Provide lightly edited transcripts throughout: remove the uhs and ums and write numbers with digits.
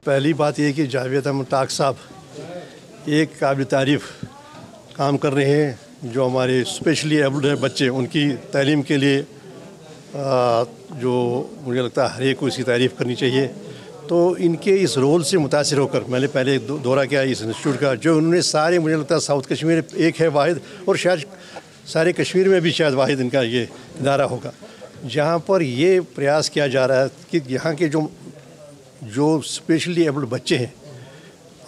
پہلی بات یہ کہ جاوید احمد ٹاک صاحب ایک قابل تعریف کام کر رہے ہیں. جو ہمارے اسپیشلی ایبلڈ ہیں بچے، ان کی تعلیم کے لیے جو مجھے لگتا ہے ہر ایک کو اس کی تعریف کرنی چاہیے. تو ان کے اس رول سے متاثر ہو کر میں نے پہلے دورہ کیا اس انسٹیٹیوٹ کا، جو انہوں نے سارے، مجھے لگتا ہے ساؤتھ کشمیر ایک ہے واحد، اور شاید سارے کشمیر میں بھی شاید واحد ان کا یہ ادارہ ہوگا، جہاں پر یہ پریاس کیا جا رہا ہے کہ یہاں کے جو اسپیشلی ایبلڈ بچے ہیں،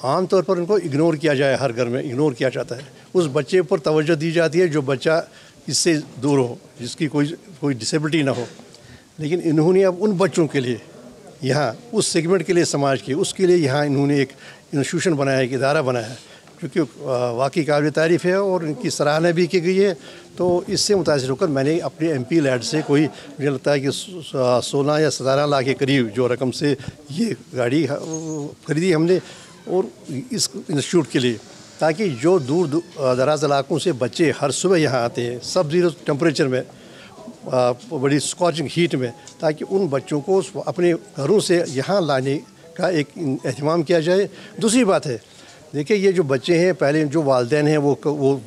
عام طور پر ان کو اگنور کیا جائے، ہر گھر میں اگنور کیا جاتا ہے. اس بچے پر توجہ دی جاتی ہے جو بچہ اس سے دور ہو، جس کی کوئی ڈسیبلٹی نہ ہو. لیکن انہوں نے اب ان بچوں کے لیے یہاں اس سیگمنٹ کے لیے سماج کے، اس کے لیے یہاں انہوں نے ایک انسٹیٹیوشن بنایا ہے، ایک ادارہ بنایا ہے، کیونکہ واقعی قابل تعریف ہے اور ان کی سراہنا بھی کی گئی ہے. تو اس سے متاثر ہو کر میں نے اپنے ایم پی لیڈ سے کوئی، مجھے لگتا ہے کہ 16 یا 17 لاکھ کے قریب جو رقم سے یہ گاڑی خریدی ہم نے، اور اس انسٹیٹیوٹ کے لیے، تاکہ جو دور دراز علاقوں سے بچے ہر صبح یہاں آتے ہیں سب زیرو ٹیمپریچر میں، بڑی اسکارچنگ ہیٹ میں، تاکہ ان بچوں کو اپنے گھروں سے یہاں لانے کا ایک اہتمام کیا جائے. دوسری بات ہے، دیکھیں یہ جو بچے ہیں، پہلے جو والدین ہیں وہ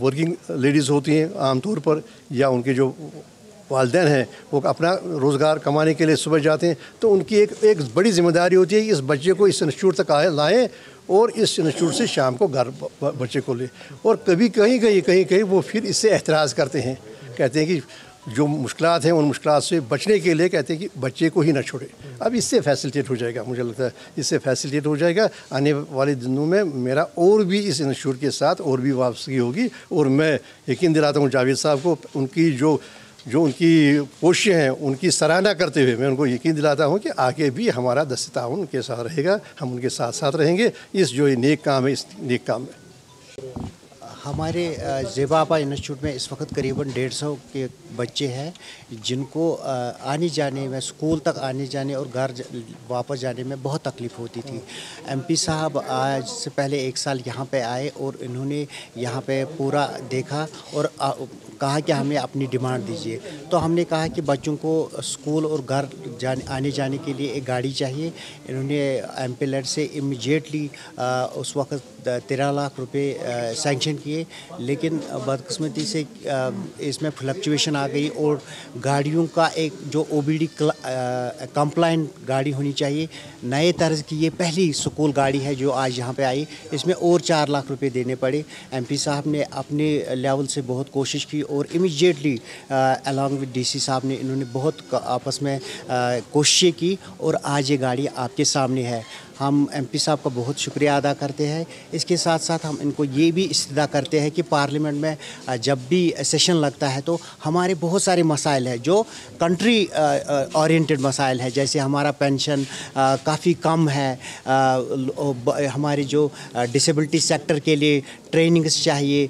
ورکنگ لیڈیز ہوتی ہیں عام طور پر، یا ان کے جو والدین ہیں وہ اپنا روزگار کمانے کے لیے صبح جاتے ہیں. تو ان کی ایک بڑی ذمہ داری ہوتی ہے کہ اس بچے کو اس انسٹیٹیوٹ تک لائیں اور اس انسٹیٹیوٹ سے شام کو گھر بچے کو لیں. اور کبھی کہیں وہ پھر اس سے اعتراض کرتے ہیں، کہتے ہیں کہ جو مشکلات ہیں ان مشکلات سے بچنے کے لیے کہتے ہیں کہ بچے کو ہی نہ چھوڑے. اب اس سے فیسلٹیٹ ہو جائے گا، مجھے لگتا ہے اس سے فیسلٹیٹ ہو جائے گا. آنے والے دنوں میں میرا اور بھی اس انسٹیٹیوٹ کے ساتھ اور بھی وابستگی ہوگی، اور میں یقین دلاتا ہوں جاوید صاحب کو، ان کی جو ان کی کوششیں ہیں ان کی سراہنا کرتے ہوئے میں ان کو یقین دلاتا ہوں کہ آگے بھی ہمارا دست تعاون ان کے ساتھ رہے گا، ہم ان کے ساتھ رہیں گے اس جو نیک کام ہے، اس نیک کام میں. ہمارے زیبا آپا انسٹیٹیوٹ میں اس وقت قریباً 150 کے بچے ہیں جن کو آنے جانے میں، اسکول تک آنے جانے اور گھر واپس جانے میں بہت تکلیف ہوتی تھی. ایم پی صاحب آج سے پہلے 1 سال یہاں پہ آئے اور انہوں نے یہاں پہ پورا دیکھا اور کہا کہ ہمیں اپنی ڈیمانڈ دیجیے. تو ہم نے کہا کہ بچوں کو اسکول اور گھر آنے جانے کے لیے ایک گاڑی چاہیے. انہوں نے ایم پی لیڈ سے امیجیٹلی اس وقت 13 لاکھ روپے سینکشن کیے، لیکن بدقسمتی سے اس میں فلکچویشن آ گئی اور گاڑیوں کا ایک جو او بی ڈی کمپلائنٹ گاڑی ہونی چاہیے، نئے طرز کی یہ پہلی اسکول گاڑی ہے جو آج یہاں پہ آئی، اس میں اور 4 لاکھ روپے دینے پڑے. ایم پی صاحب نے اپنے لیول سے بہت کوشش کی اور immediately along with D C صاحب نے، انہوں نے بہت آپس میں کوششیں کی اور آج یہ گاڑی آپ کے سامنے ہے. ہم ایم پی صاحب کا بہت شکریہ ادا کرتے ہیں. اس کے ساتھ ساتھ ہم ان کو یہ بھی استدعا کرتے ہیں کہ پارلیمنٹ میں جب بھی سیشن لگتا ہے تو ہمارے بہت سارے مسائل ہیں جو کنٹری اورینٹڈ مسائل ہیں، جیسے ہمارا پینشن کافی کم ہے، ہمارے جو ڈسیبلٹی سیکٹر کے لیے ٹریننگز چاہیے،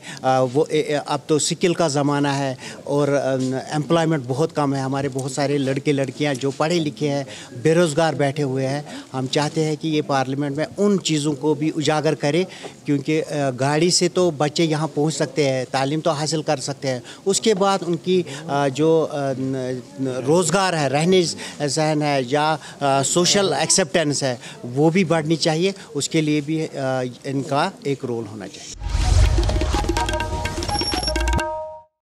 وہ اب تو سکل کا زمانہ ہے اور امپلائمنٹ بہت کم ہے. ہمارے بہت سارے لڑکے لڑکیاں جو پڑھے لکھے ہیں بے روزگار بیٹھے ہوئے ہیں. ہم چاہتے ہیں کہ یہ پارلیمنٹ میں ان چیزوں کو بھی اجاگر کرے، کیونکہ گاڑی سے تو بچے یہاں پہنچ سکتے ہیں، تعلیم تو حاصل کر سکتے ہیں، اس کے بعد ان کی جو روزگار ہے، رہنے سہن ہے یا سوشل ایکسیپٹنس ہے وہ بھی بڑھنی چاہیے. اس کے لیے بھی ان کا ایک رول ہونا چاہیے.